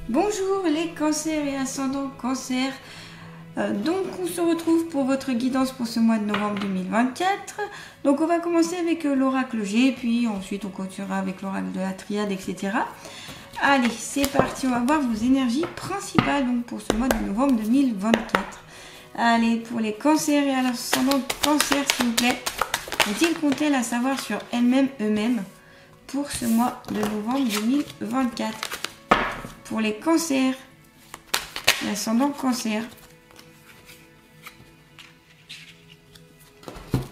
Bonjour les cancers et ascendants cancer. Donc on se retrouve pour votre guidance pour ce mois de novembre 2024. Donc on va commencer avec l'oracle G, puis ensuite on continuera avec l'oracle de la triade, etc. Allez, c'est parti, on va voir vos énergies principales donc, pour ce mois de novembre 2024. Allez, pour les cancers et ascendants cancer, s'il vous plaît, ont-ils compté à savoir sur elles-mêmes, eux-mêmes, pour ce mois de novembre 2024? Pour les cancers, l'ascendant cancer.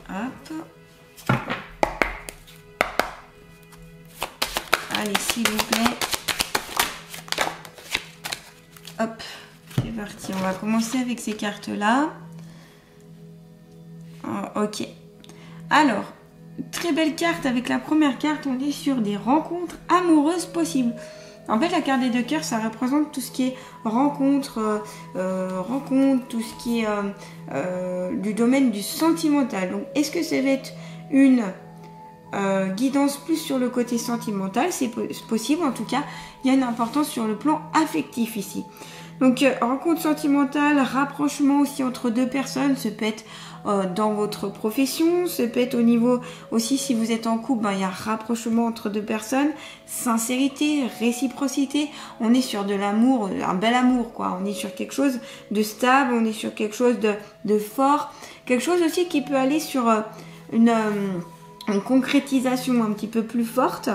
Hop. Allez, s'il vous plaît. Hop, c'est parti. On va commencer avec ces cartes-là. Ok. Alors, très belle carte. Avec la première carte, on est sur des rencontres amoureuses possibles. En fait, la carte des deux cœurs, ça représente tout ce qui est rencontre, tout ce qui est du domaine du sentimental. Donc, est-ce que ça va être une guidance plus sur le côté sentimental? C'est possible, en tout cas, il y a une importance sur le plan affectif ici. Donc, rencontre sentimentale, rapprochement aussi entre deux personnes, ça peut être dans votre profession, ça peut être au niveau aussi si vous êtes en couple, il y a rapprochement entre deux personnes, sincérité, réciprocité, on est sur de l'amour, un bel amour quoi, on est sur quelque chose de stable, on est sur quelque chose de fort, quelque chose aussi qui peut aller sur une concrétisation un petit peu plus forte.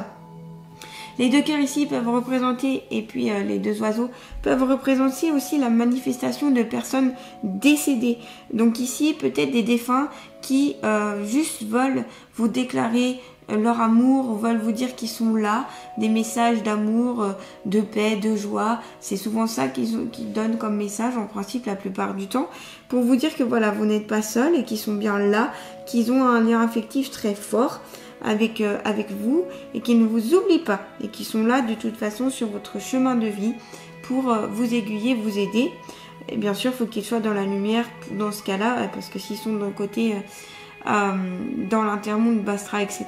Les deux cœurs ici peuvent représenter, et puis les deux oiseaux peuvent représenter aussi la manifestation de personnes décédées. Donc ici, peut-être des défunts qui juste veulent vous déclarer leur amour, veulent vous dire qu'ils sont là, des messages d'amour, de paix, de joie. C'est souvent ça qu'ils donnent comme message, en principe, la plupart du temps, pour vous dire que voilà, vous n'êtes pas seul et qu'ils sont bien là, qu'ils ont un lien affectif très fort avec vous et qui ne vous oublient pas et qui sont là de toute façon sur votre chemin de vie pour vous aiguiller, vous aider. Et bien sûr, il faut qu'ils soient dans la lumière dans ce cas-là, parce que s'ils sont d'un côté dans l'intermonde, Bastra, etc.,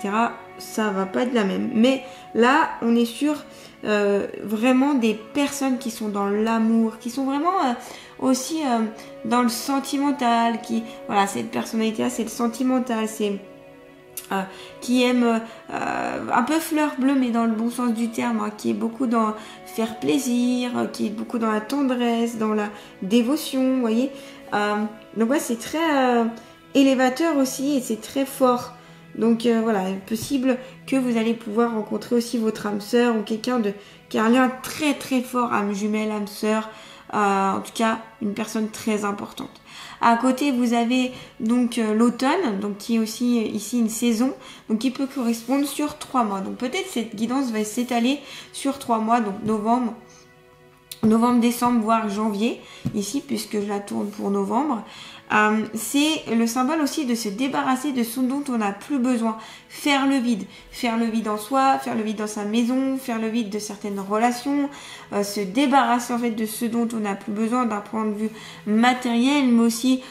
ça va pas être la même. Mais là, on est sur vraiment des personnes qui sont dans l'amour, qui sont vraiment aussi dans le sentimental, qui voilà, cette personnalité-là, c'est le sentimental, c'est qui aime un peu fleur bleue mais dans le bon sens du terme, hein, qui est beaucoup dans faire plaisir, qui est beaucoup dans la tendresse, dans la dévotion, vous voyez. Donc ouais, c'est très élévateur aussi et c'est très fort. Donc voilà, il est possible que vous allez pouvoir rencontrer aussi votre âme sœur ou quelqu'un qui a un lien très très fort, âme jumelle, âme sœur, en tout cas une personne très importante. À côté, vous avez donc l'automne, donc qui est aussi ici une saison, donc qui peut correspondre sur 3 mois. Donc peut-être cette guidance va s'étaler sur 3 mois, donc novembre, décembre, voire janvier, ici, puisque je la tourne pour novembre. C'est le symbole aussi de se débarrasser de ce dont on n'a plus besoin. Faire le vide en soi, faire le vide dans sa maison, faire le vide de certaines relations, se débarrasser en fait de ce dont on n'a plus besoin d'un point de vue matériel, mais aussi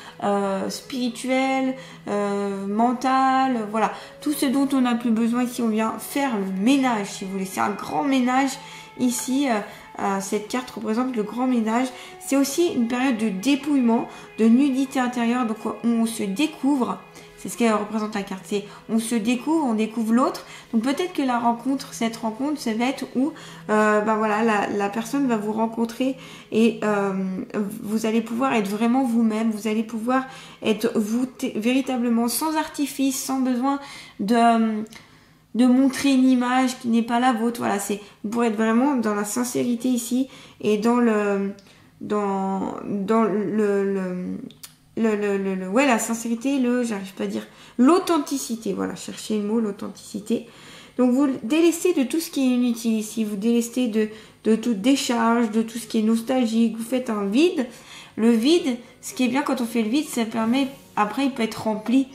spirituel, mental, voilà. Tout ce dont on n'a plus besoin ici, on vient faire le ménage, si vous voulez. C'est un grand ménage ici. Cette carte représente le grand ménage. C'est aussi une période de dépouillement, de nudité intérieure, donc on se découvre. C'est ce qu'elle représente la carte. C'est on se découvre, on découvre l'autre. Donc peut-être que cette rencontre, ça va être où voilà, la personne va vous rencontrer et vous allez pouvoir être vraiment vous-même. Vous allez pouvoir être vous véritablement sans artifice, sans besoin de montrer une image qui n'est pas la vôtre. Voilà, vous pourrez être vraiment dans la sincérité ici et dans la sincérité, j'arrive pas à dire, l'authenticité, voilà, cherchez le mot, l'authenticité. Donc vous délestez de tout ce qui est inutile ici, vous délestez de toute décharge, de tout ce qui est nostalgique, vous faites un vide. Le vide, ce qui est bien quand on fait le vide, ça permet, après il peut être rempli.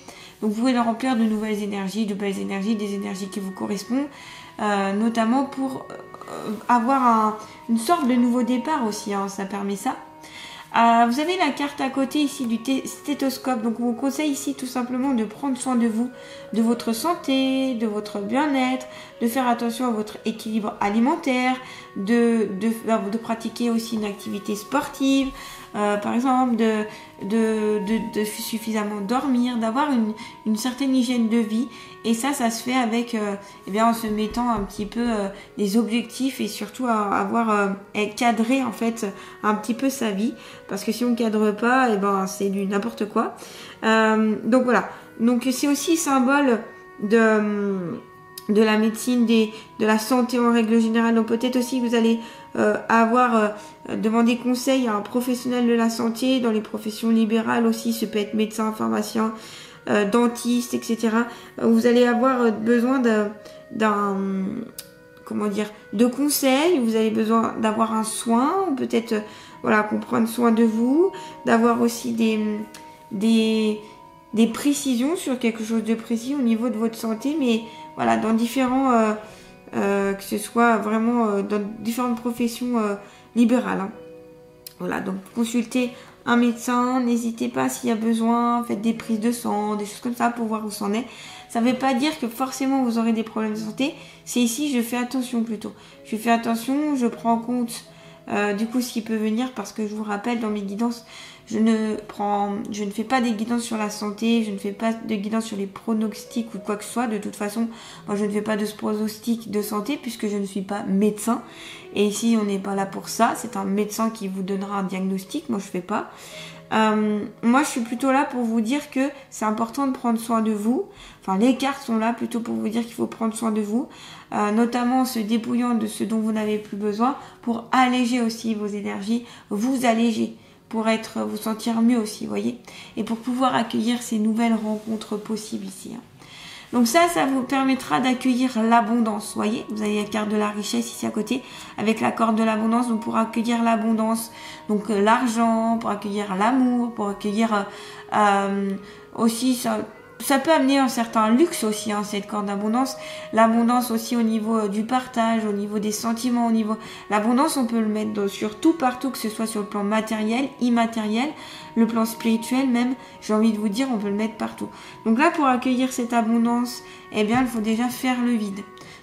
Donc vous pouvez le remplir de nouvelles énergies, de belles énergies, des énergies qui vous correspondent, notamment pour avoir une sorte de nouveau départ aussi, hein, ça permet ça. Vous avez la carte à côté ici du stéthoscope. Donc, on vous conseille ici tout simplement de prendre soin de vous, de votre santé, de votre bien-être, de faire attention à votre équilibre alimentaire, de pratiquer aussi une activité sportive, par exemple, de suffisamment dormir, d'avoir une certaine hygiène de vie. Et ça se fait avec, en se mettant un petit peu des objectifs et surtout avoir cadré en fait un petit peu sa vie. Parce que si on cadre pas, c'est du n'importe quoi. Donc voilà. Donc c'est aussi symbole de la médecine, de la santé en règle générale. Donc peut-être aussi que vous allez demander conseil à un professionnel de la santé. Dans les professions libérales aussi, ça peut être médecin, pharmacien, dentiste, etc. Vous allez avoir besoin de conseils. Vous avez besoin d'avoir un soin, ou peut-être qu'on prenne soin de vous, d'avoir aussi des précisions sur quelque chose de précis au niveau de votre santé, mais voilà, dans différents que ce soit vraiment dans différentes professions libérales. Hein. Voilà, donc consultez un médecin, n'hésitez pas s'il y a besoin, faites des prises de sang, des choses comme ça pour voir où c'en est. Ça ne veut pas dire que forcément vous aurez des problèmes de santé, c'est ici je fais attention plutôt. Je fais attention, je prends en compte du coup ce qui peut venir, parce que je vous rappelle, dans mes guidances, je ne fais pas des guidances sur la santé, je ne fais pas de guidances sur les pronostics ou quoi que ce soit. De toute façon, moi je ne fais pas de pronostic de santé puisque je ne suis pas médecin. Et ici, on n'est pas là pour ça. C'est un médecin qui vous donnera un diagnostic. Moi, je fais pas. Moi, je suis plutôt là pour vous dire que c'est important de prendre soin de vous. Enfin, les cartes sont là plutôt pour vous dire qu'il faut prendre soin de vous, notamment en se débrouillant de ce dont vous n'avez plus besoin, pour alléger aussi vos énergies, vous alléger, pour vous sentir mieux aussi, voyez, et pour pouvoir accueillir ces nouvelles rencontres possibles ici. Hein. Donc ça vous permettra d'accueillir l'abondance, voyez. Vous avez la carte de la richesse ici à côté, avec la corde de l'abondance, donc pour accueillir l'abondance, donc l'argent, pour accueillir l'amour, pour accueillir aussi, ça peut amener un certain luxe aussi, hein, cette corde d'abondance. L'abondance aussi au niveau du partage, au niveau des sentiments, l'abondance, on peut le mettre sur tout, partout, que ce soit sur le plan matériel, immatériel, le plan spirituel même, j'ai envie de vous dire, on peut le mettre partout. Donc là, pour accueillir cette abondance, il faut déjà faire le vide.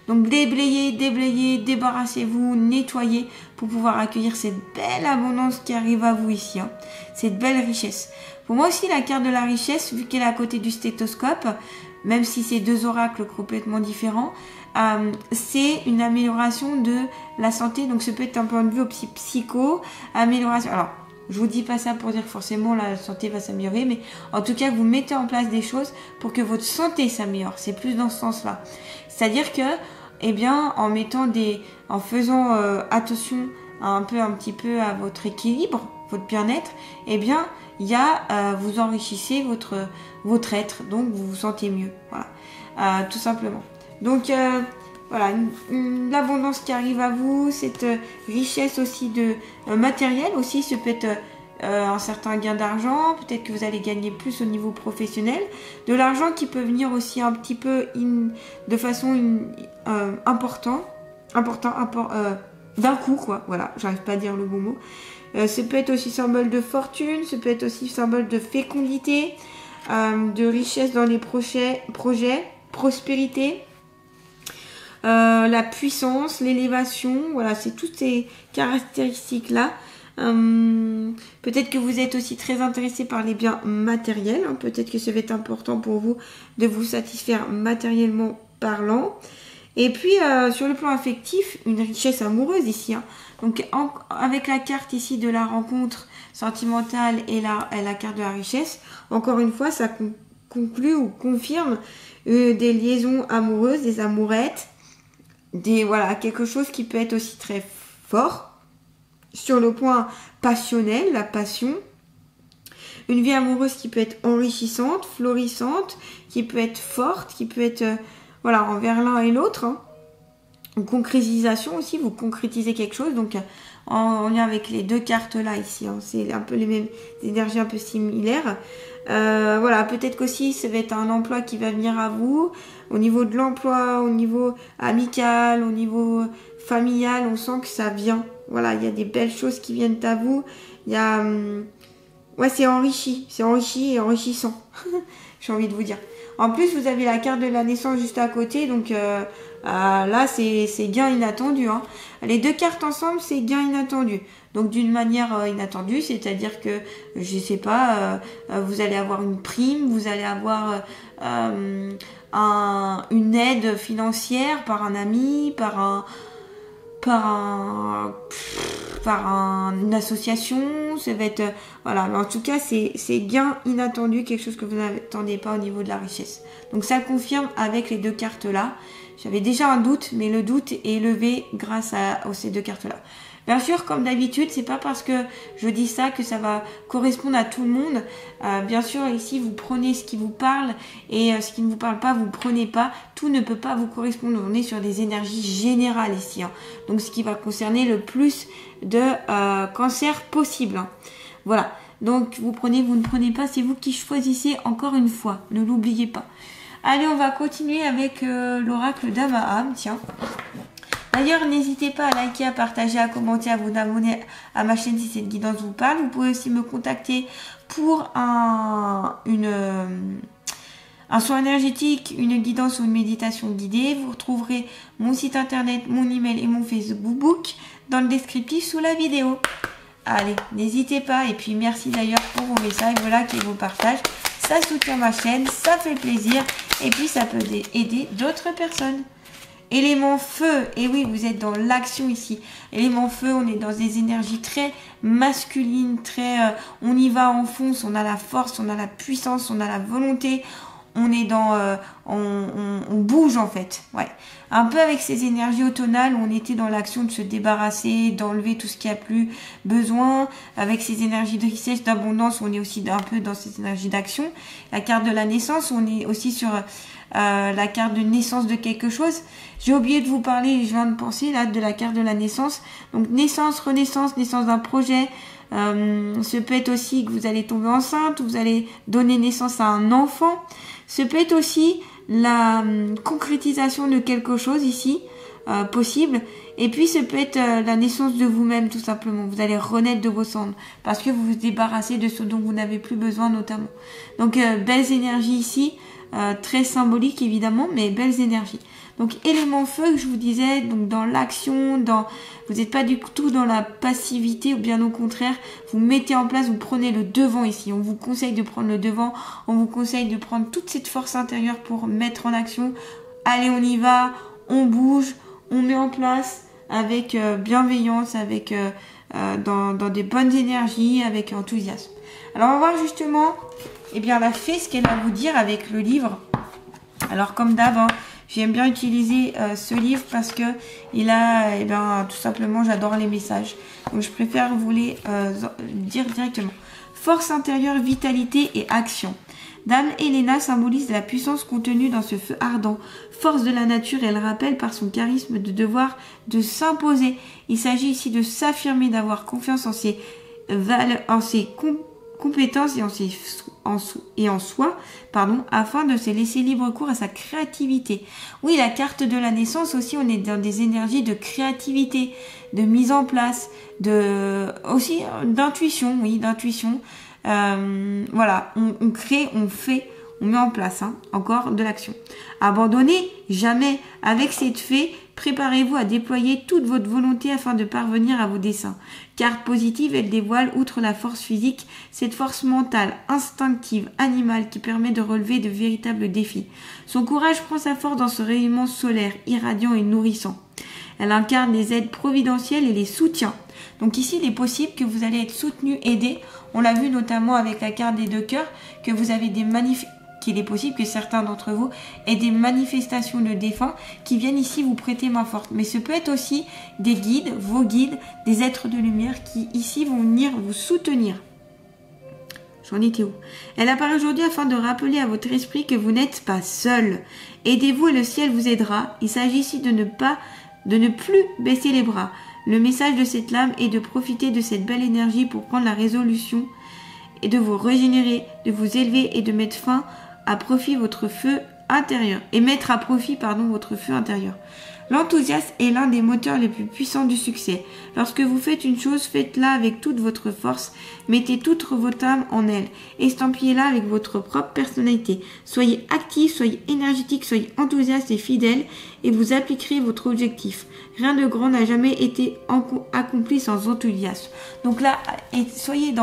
Donc déblayez, débarrassez-vous, nettoyez pour pouvoir accueillir cette belle abondance qui arrive à vous ici, hein, cette belle richesse. Pour moi aussi, la carte de la richesse, vu qu'elle est à côté du stéthoscope, même si c'est deux oracles complètement différents, c'est une amélioration de la santé. Donc, ça peut être un point de vue psycho, amélioration. Alors, je vous dis pas ça pour dire que forcément la santé va s'améliorer, mais en tout cas, vous mettez en place des choses pour que votre santé s'améliore. C'est plus dans ce sens-là. C'est-à-dire que, en faisant attention un petit peu à votre équilibre, votre bien-être, vous enrichissez votre être, donc vous vous sentez mieux, voilà, tout simplement. Donc l'abondance qui arrive à vous, cette richesse aussi de matériel aussi, ça peut être un certain gain d'argent, peut-être que vous allez gagner plus au niveau professionnel, de l'argent qui peut venir aussi un petit peu de façon important, d'un coup, quoi, voilà, j'arrive pas à dire le bon mot. Ça peut être aussi symbole de fortune, ça peut être aussi symbole de fécondité, de richesse dans les projets, prospérité, la puissance, l'élévation, voilà, c'est toutes ces caractéristiques-là. Peut-être que vous êtes aussi très intéressé par les biens matériels, hein, peut-être que ça va être important pour vous de vous satisfaire matériellement parlant. Et puis, sur le plan affectif, une richesse amoureuse ici. Hein. Donc, avec la carte ici de la rencontre sentimentale et la carte de la richesse, encore une fois, ça conclut ou confirme des liaisons amoureuses, des amourettes, quelque chose qui peut être aussi très fort. Sur le point passionnel, la passion. Une vie amoureuse qui peut être enrichissante, florissante, qui peut être forte, qui peut être... envers l'un et l'autre. Hein. Une concrétisation aussi, vous concrétisez quelque chose. Donc, en lien avec les deux cartes là ici, hein, c'est un peu les mêmes énergies un peu similaires. Peut-être qu'aussi, ça va être un emploi qui va venir à vous. Au niveau de l'emploi, au niveau amical, au niveau familial, on sent que ça vient. voilà, il y a des belles choses qui viennent à vous. Il y a... ouais, c'est enrichi et enrichissant. J'ai envie de vous dire. En plus, vous avez la carte de la naissance juste à côté, donc là, c'est gain inattendu. Hein. Les deux cartes ensemble, c'est gain inattendu. Donc d'une manière inattendue, c'est-à-dire que, je sais pas, vous allez avoir une prime, vous allez avoir une aide financière par un ami, par une association, ça va être voilà, mais en tout cas c'est gain inattendu, quelque chose que vous n'attendez pas au niveau de la richesse. Donc ça confirme avec les deux cartes là. J'avais déjà un doute, mais le doute est levé grâce à ces deux cartes là. Bien sûr, comme d'habitude, c'est pas parce que je dis ça que ça va correspondre à tout le monde. Bien sûr, ici, vous prenez ce qui vous parle et ce qui ne vous parle pas, vous prenez pas. Tout ne peut pas vous correspondre. On est sur des énergies générales ici. Hein. Donc, ce qui va concerner le plus de cancers possible. Hein. Voilà. Donc, vous prenez, vous ne prenez pas. C'est vous qui choisissez encore une fois. Ne l'oubliez pas. Allez, on va continuer avec l'oracle d'Abraham. Tiens. D'ailleurs, n'hésitez pas à liker, à partager, à commenter, à vous abonner à ma chaîne si cette guidance vous parle. Vous pouvez aussi me contacter pour un soin énergétique, une guidance ou une méditation guidée. Vous retrouverez mon site internet, mon email et mon Facebook dans le descriptif sous la vidéo. Allez, n'hésitez pas. Et puis, merci d'ailleurs pour vos messages, voilà, et vos partages. Ça soutient ma chaîne, ça fait plaisir. Et puis, ça peut aider d'autres personnes. Élément feu, et oui, vous êtes dans l'action ici. Élément feu, on est dans des énergies très masculines, très... on y va, on fonce, on a la force, on a la puissance, on a la volonté. On est dans... on bouge en fait, ouais. Un peu avec ces énergies automnales, on était dans l'action de se débarrasser, d'enlever tout ce qui a plus besoin. Avec ces énergies de richesse, d'abondance, on est aussi un peu dans ces énergies d'action. La carte de la naissance, on est aussi sur... la carte de naissance de quelque chose. J'ai oublié de vous parler, je viens de penser là, de la carte de la naissance. Donc naissance, renaissance, naissance d'un projet. Ce peut être aussi que vous allez tomber enceinte, ou vous allez donner naissance à un enfant. Ce peut être aussi la concrétisation de quelque chose ici, possible. Et puis ce peut être la naissance de vous-même tout simplement. Vous allez renaître de vos cendres parce que vous vous débarrassez de ce dont vous n'avez plus besoin notamment. Donc belles énergies ici. Très symbolique évidemment, mais belles énergies. Donc élément feu que je vous disais, donc dans l'action, vous n'êtes pas du tout dans la passivité, ou bien au contraire, vous mettez en place, vous prenez le devant ici. On vous conseille de prendre le devant, on vous conseille de prendre toute cette force intérieure pour mettre en action. Allez, on y va, on bouge, on met en place avec bienveillance, avec dans des bonnes énergies, avec enthousiasme. Alors on va voir justement la fée, ce qu'elle va vous dire avec le livre. Alors comme d'hab, hein, j'aime bien utiliser ce livre parce que il a, tout simplement, j'adore les messages. Donc je préfère vous les dire directement. Force intérieure, vitalité et action. Dame Helena symbolise la puissance contenue dans ce feu ardent. Force de la nature, elle rappelle par son charisme de devoir de s'imposer. Il s'agit ici de s'affirmer, d'avoir confiance en ses compétences et en soi, afin de se laisser libre cours à sa créativité. Oui, la carte de la naissance aussi, on est dans des énergies de créativité, de mise en place, aussi d'intuition, oui, d'intuition. Voilà, on crée, on fait, on met en place, encore de l'action. Abandonnez jamais. Avec cette fée, préparez-vous à déployer toute votre volonté afin de parvenir à vos desseins. Carte positive, elle dévoile, outre la force physique, cette force mentale, instinctive, animale qui permet de relever de véritables défis. Son courage prend sa force dans ce rayonnement solaire, irradiant et nourrissant. Elle incarne les aides providentielles et les soutiens. Donc ici, il est possible que vous allez être soutenu, aidé. On l'a vu notamment avec la carte des 2 cœurs, que vous avez qu'il est possible que certains d'entre vous aient des manifestations de défunts qui viennent ici vous prêter main forte. Mais ce peut être aussi des guides, vos guides, des êtres de lumière qui ici vont venir vous soutenir. J'en étais où? Elle apparaît aujourd'hui afin de rappeler à votre esprit que vous n'êtes pas seul. Aidez-vous et le ciel vous aidera. Il s'agit ici de ne plus baisser les bras. Le message de cette lame est de profiter de cette belle énergie pour prendre la résolution et de vous régénérer, de vous élever et de mettre fin à profit votre feu intérieur. Et mettre à profit, votre feu intérieur. L'enthousiasme est l'un des moteurs les plus puissants du succès. Lorsque vous faites une chose, faites-la avec toute votre force, mettez toute votre âme en elle, estampillez-la avec votre propre personnalité. Soyez actif, soyez énergétique, soyez enthousiaste et fidèle et vous appliquerez votre objectif. Rien de grand n'a jamais été accompli sans enthousiasme. Donc là, soyez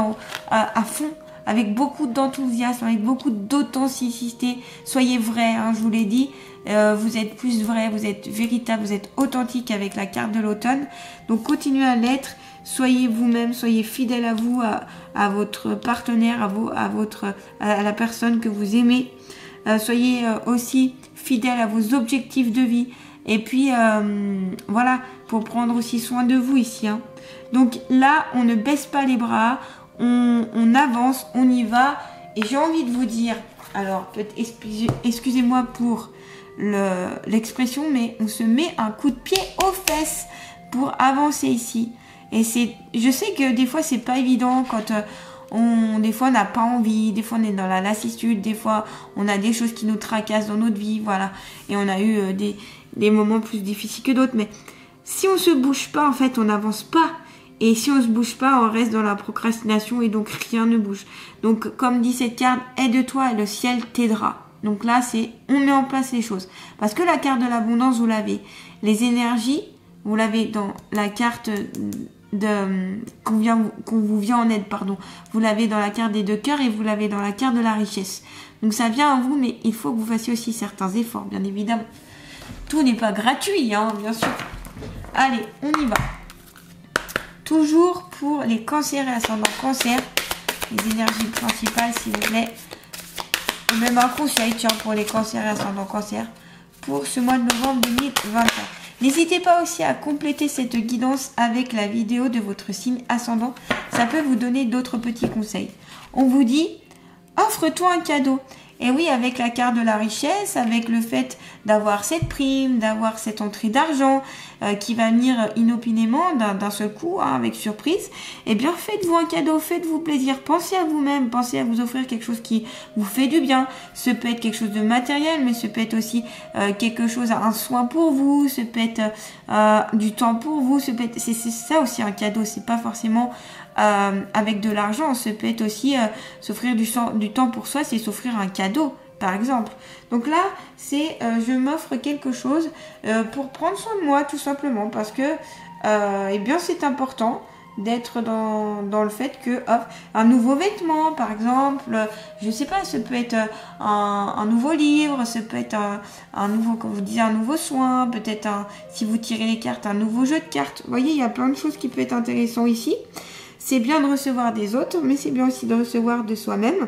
à fond, avec beaucoup d'enthousiasme, avec beaucoup d'authenticité. Soyez vrai, hein, je vous l'ai dit. Vous êtes plus vrai, vous êtes véritable, vous êtes authentique avec la carte de l'automne. Donc continuez à l'être. Soyez vous-même, soyez fidèle à vous, à votre partenaire, à la personne que vous aimez. Soyez aussi fidèle à vos objectifs de vie. Et puis voilà, pour prendre aussi soin de vous ici. Hein. Donc là, on ne baisse pas les bras, on avance, on y va. Et j'ai envie de vous dire, alors excusez-moi pour l'expression, mais on se met un coup de pied aux fesses pour avancer ici. Et je sais que des fois c'est pas évident quand des fois on n'a pas envie, des fois on est dans la lassitude, des fois on a des choses qui nous tracassent dans notre vie, voilà. Et on a eu des moments plus difficiles que d'autres, mais si on se bouge pas, en fait, on n'avance pas. Et si on se bouge pas, on reste dans la procrastination et donc rien ne bouge. Donc, comme dit cette carte, aide-toi et le ciel t'aidera. Donc là, on met en place les choses. Parce que la carte de l'abondance, vous l'avez. Les énergies, vous l'avez dans la carte qu'on vous vient en aide, pardon. Vous l'avez dans la carte des 2 cœurs et vous l'avez dans la carte de la richesse. Donc ça vient à vous, mais il faut que vous fassiez aussi certains efforts, bien évidemment. Tout n'est pas gratuit, hein, bien sûr. Allez, on y va. Toujours pour les cancers et ascendants cancer, les énergies principales, s'il vous plaît. Et même un conseil, tiens, pour les cancers et ascendants cancer, pour ce mois de novembre 2024. N'hésitez pas aussi à compléter cette guidance avec la vidéo de votre signe ascendant. Ça peut vous donner d'autres petits conseils. On vous dit, offre-toi un cadeau. Et oui, avec la carte de la richesse, avec le fait d'avoir cette prime, d'avoir cette entrée d'argent qui va venir inopinément d'un seul coup, hein, avec surprise, eh bien faites-vous un cadeau, faites-vous plaisir, pensez à vous-même, pensez à vous offrir quelque chose qui vous fait du bien. Ce peut être quelque chose de matériel, mais ce peut être aussi quelque chose, un soin pour vous, ce peut être du temps pour vous, c'est ça aussi un cadeau, c'est pas forcément avec de l'argent, ça peut être aussi s'offrir du temps pour soi, c'est s'offrir un cadeau, par exemple. Donc là, c'est je m'offre quelque chose pour prendre soin de moi, tout simplement, parce que eh bien c'est important d'être dans le fait que un nouveau vêtement, par exemple, je sais pas, ça peut être un nouveau livre, ça peut être un nouveau, comme vous disiez, un nouveau soin, peut-être si vous tirez les cartes, un nouveau jeu de cartes. Vous voyez, il y a plein de choses qui peuvent être intéressantes ici. C'est bien de recevoir des autres, mais c'est bien aussi de recevoir de soi-même,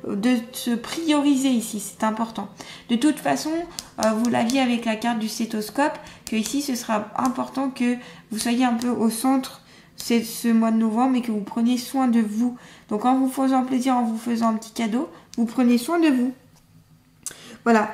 de se prioriser ici, c'est important. De toute façon, vous l'aviez avec la carte du stéthoscope, que ici ce sera important que vous soyez un peu au centre ce mois de novembre et que vous preniez soin de vous. Donc en vous faisant plaisir, en vous faisant un petit cadeau, vous prenez soin de vous. Voilà,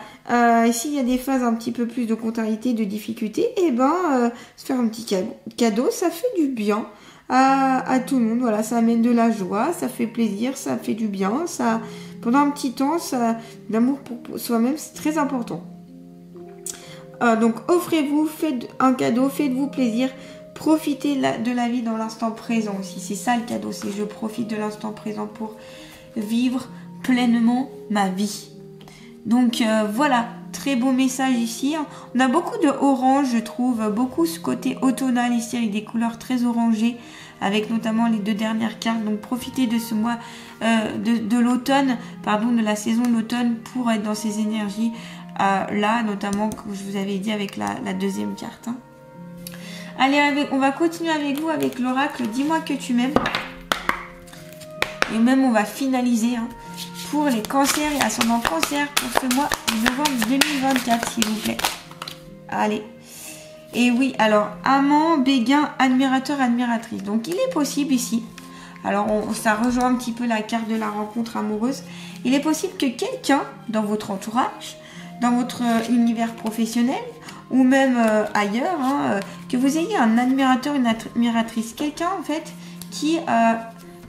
ici il y a des phases un petit peu plus de contrariété, de difficulté, et se faire un petit cadeau, ça fait du bien à tout le monde. Voilà, ça amène de la joie, ça fait plaisir, ça fait du bien, ça pendant un petit temps, l'amour pour soi-même, c'est très important. Donc offrez-vous, faites un cadeau, faites-vous plaisir, profitez de la vie dans l'instant présent aussi. C'est ça le cadeau, c'est je profite de l'instant présent pour vivre pleinement ma vie. Donc voilà, très beau message ici. On a beaucoup de orange, je trouve, beaucoup ce côté automnal ici avec des couleurs très orangées, avec notamment les 2 dernières cartes. Donc profitez de ce mois de l'automne, de la saison de l'automne pour être dans ces énergies là, notamment comme je vous avais dit avec la deuxième carte. Hein. Allez, on va continuer avec vous avec l'oracle Dis-moi que tu m'aimes. Et même on va finaliser pour les cancers et ascendants cancer pour ce mois de novembre 2024, s'il vous plaît. Allez. Et oui, alors, amant, béguin, admirateur, admiratrice. Donc, il est possible ici. Alors, ça rejoint un petit peu la carte de la rencontre amoureuse. Il est possible que quelqu'un dans votre entourage, dans votre univers professionnel, ou même ailleurs, que vous ayez un admirateur, une admiratrice. Quelqu'un, en fait, qui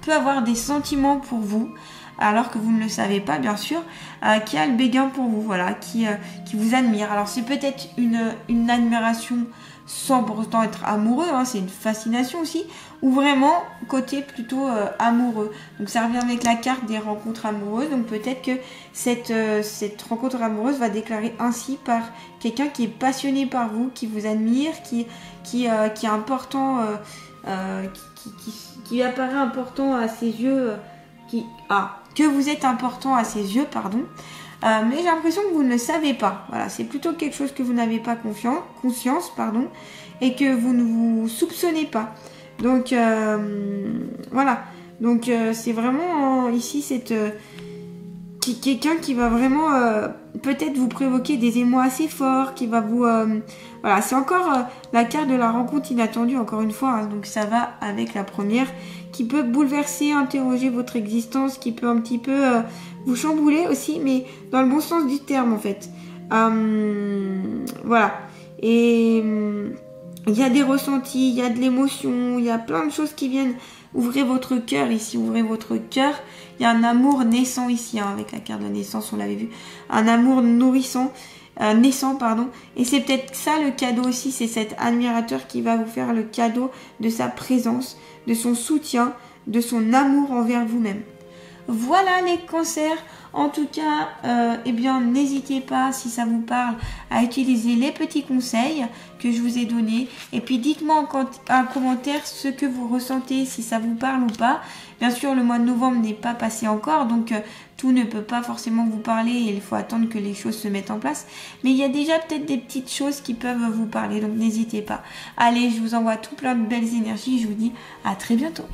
peut avoir des sentiments pour vous, alors que vous ne le savez pas bien sûr, qui a le béguin pour vous, voilà, qui vous admire. Alors c'est peut-être une admiration sans pour autant être amoureux, hein, c'est une fascination aussi, ou vraiment côté plutôt amoureux. Donc ça revient avec la carte des rencontres amoureuses, donc peut-être que cette rencontre amoureuse va déclarer ainsi par quelqu'un qui est passionné par vous, qui vous admire, qui est important, qui apparaît important à ses yeux, que vous êtes important à ses yeux, pardon. Mais j'ai l'impression que vous ne le savez pas. Voilà, c'est plutôt quelque chose que vous n'avez pas conscience, et que vous ne vous soupçonnez pas. Donc voilà. Donc c'est vraiment ici quelqu'un qui va vraiment peut-être vous provoquer des émois assez forts, qui va vous voilà, c'est encore la carte de la rencontre inattendue, encore une fois, hein, donc ça va avec la première, qui peut bouleverser, interroger votre existence, qui peut un petit peu vous chambouler aussi, mais dans le bon sens du terme en fait. Voilà. Et il y a des ressentis, il y a de l'émotion, il y a plein de choses qui viennent. Ouvrez votre cœur ici, ouvrez votre cœur. Il y a un amour naissant ici, hein, avec la carte de naissance, on l'avait vu. Un amour naissant, pardon. Et c'est peut-être ça le cadeau aussi, c'est cet admirateur qui va vous faire le cadeau de sa présence, de son soutien, de son amour envers vous-même. Voilà les cancers. En tout cas, eh bien, n'hésitez pas, si ça vous parle, à utiliser les petits conseils que je vous ai donnés. Et puis, dites-moi en commentaire ce que vous ressentez, si ça vous parle ou pas. Bien sûr, le mois de novembre n'est pas passé encore, donc tout ne peut pas forcément vous parler et il faut attendre que les choses se mettent en place. Mais il y a déjà peut-être des petites choses qui peuvent vous parler, donc n'hésitez pas. Allez, je vous envoie tout plein de belles énergies. Je vous dis à très bientôt.